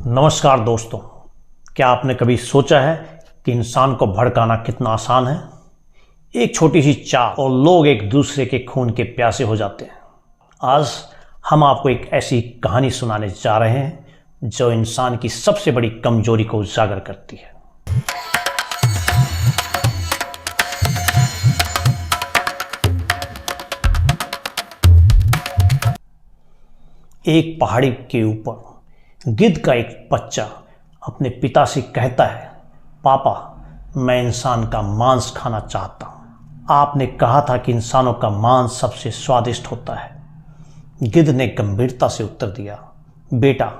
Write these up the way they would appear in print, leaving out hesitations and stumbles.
नमस्कार दोस्तों, क्या आपने कभी सोचा है कि इंसान को भड़काना कितना आसान है। एक छोटी सी चाह और लोग एक दूसरे के खून के प्यासे हो जाते हैं। आज हम आपको एक ऐसी कहानी सुनाने जा रहे हैं जो इंसान की सबसे बड़ी कमजोरी को उजागर करती है। एक पहाड़ी के ऊपर गिद्ध का एक बच्चा अपने पिता से कहता है, पापा, मैं इंसान का मांस खाना चाहता हूँ। आपने कहा था कि इंसानों का मांस सबसे स्वादिष्ट होता है। गिद्ध ने गंभीरता से उत्तर दिया, बेटा,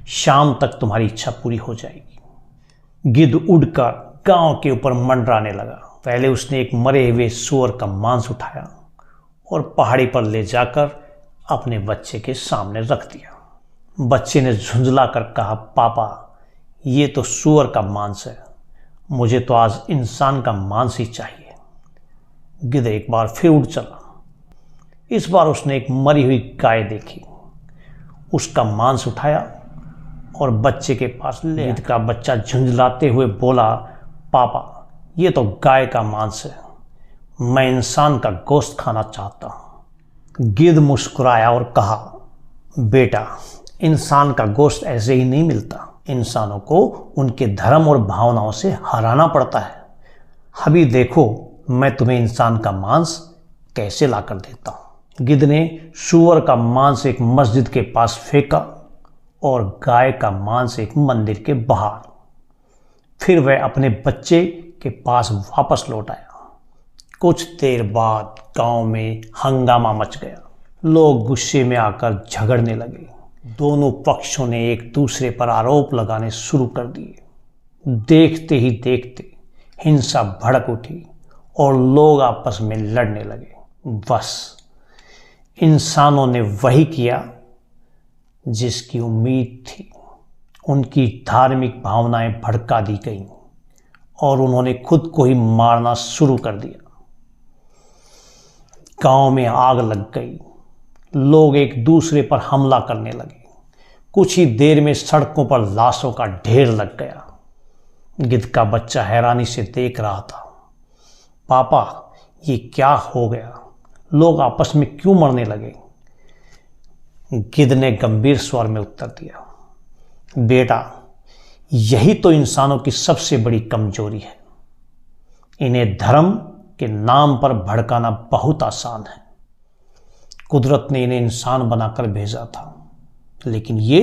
शाम तक तुम्हारी इच्छा पूरी हो जाएगी। गिद्ध उड़कर गांव के ऊपर मंडराने लगा। पहले उसने एक मरे हुए सूअर का मांस उठाया और पहाड़ी पर ले जाकर अपने बच्चे के सामने रख दिया। बच्चे ने झुंझला कर कहा, पापा, ये तो सूअर का मांस है, मुझे तो आज इंसान का मांस ही चाहिए। गिद्ध एक बार फिर उड़ चला। इस बार उसने एक मरी हुई गाय देखी, उसका मांस उठाया और बच्चे के पास ले। गिद्ध का बच्चा झुंझलाते हुए बोला, पापा, ये तो गाय का मांस है, मैं इंसान का गोश्त खाना चाहता हूँ। गिद्ध मुस्कुराया और कहा, बेटा, इंसान का गोश्त ऐसे ही नहीं मिलता। इंसानों को उनके धर्म और भावनाओं से हराना पड़ता है। अभी देखो, मैं तुम्हें इंसान का मांस कैसे लाकर देता हूँ। गिद्ध ने सूअर का मांस एक मस्जिद के पास फेंका और गाय का मांस एक मंदिर के बाहर। फिर वह अपने बच्चे के पास वापस लौट आया। कुछ देर बाद गांव में हंगामा मच गया। लोग गुस्से में आकर झगड़ने लगे। दोनों पक्षों ने एक दूसरे पर आरोप लगाने शुरू कर दिए। देखते ही देखते हिंसा भड़क उठी और लोग आपस में लड़ने लगे। बस इंसानों ने वही किया जिसकी उम्मीद थी। उनकी धार्मिक भावनाएं भड़का दी गईं और उन्होंने खुद को ही मारना शुरू कर दिया। गांव में आग लग गई। लोग एक दूसरे पर हमला करने लगे। कुछ ही देर में सड़कों पर लाशों का ढेर लग गया। गिद्ध का बच्चा हैरानी से देख रहा था। पापा, ये क्या हो गया? लोग आपस में क्यों मरने लगे? गिद्ध ने गंभीर स्वर में उत्तर दिया, बेटा, यही तो इंसानों की सबसे बड़ी कमजोरी है। इन्हें धर्म के नाम पर भड़काना बहुत आसान है। कुदरत ने इन्हें इंसान बनाकर भेजा था, लेकिन ये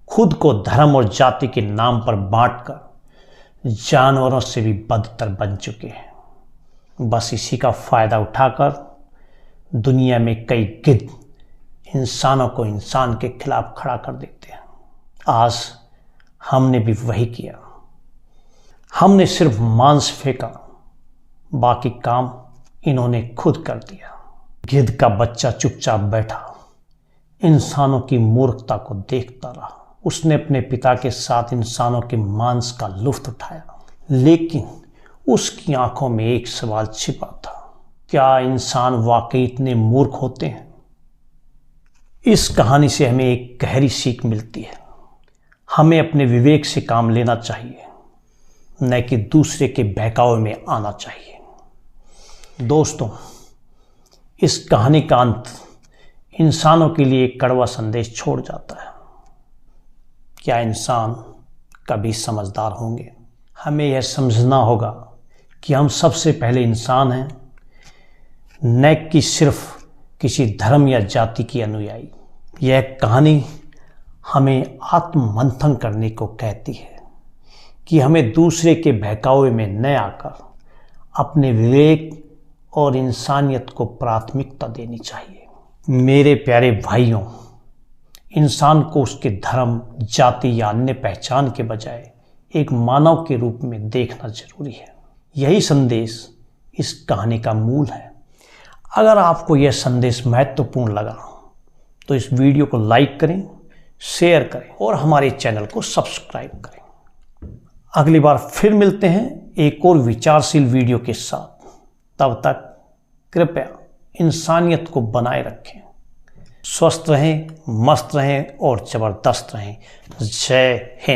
खुद को धर्म और जाति के नाम पर बांटकर जानवरों से भी बदतर बन चुके हैं। बस इसी का फायदा उठाकर दुनिया में कई गिद्ध इंसानों को इंसान के खिलाफ खड़ा कर देते हैं। आज हमने भी वही किया। हमने सिर्फ मांस फेंका, बाकी काम इन्होंने खुद कर दिया। गिद्ध का बच्चा चुपचाप बैठा, इंसानों की मूर्खता को देखता रहा। उसने अपने पिता के साथ इंसानों के मांस का लुत्फ उठाया, लेकिन उसकी आंखों में एक सवाल छिपा था, क्या इंसान वाकई इतने मूर्ख होते हैं? इस कहानी से हमें एक गहरी सीख मिलती है। हमें अपने विवेक से काम लेना चाहिए, न कि दूसरे के बहकावे में आना चाहिए। दोस्तों, इस कहानी का अंत इंसानों के लिए एक कड़वा संदेश छोड़ जाता है। क्या इंसान कभी समझदार होंगे? हमें यह समझना होगा कि हम सबसे पहले इंसान हैं, न कि सिर्फ किसी धर्म या जाति की अनुयायी। यह कहानी हमें आत्ममंथन करने को कहती है कि हमें दूसरे के बहकावे में न आकर अपने विवेक और इंसानियत को प्राथमिकता देनी चाहिए। मेरे प्यारे भाइयों, इंसान को उसके धर्म, जाति या अन्य पहचान के बजाय एक मानव के रूप में देखना जरूरी है। यही संदेश इस कहानी का मूल है। अगर आपको यह संदेश महत्वपूर्ण लगा तो इस वीडियो को लाइक करें, शेयर करें और हमारे चैनल को सब्सक्राइब करें। अगली बार फिर मिलते हैं एक और विचारशील वीडियो के साथ। तब तक कृपया इंसानियत को बनाए रखें। स्वस्थ रहें, मस्त रहें और ज़बरदस्त रहें। जय हिंद।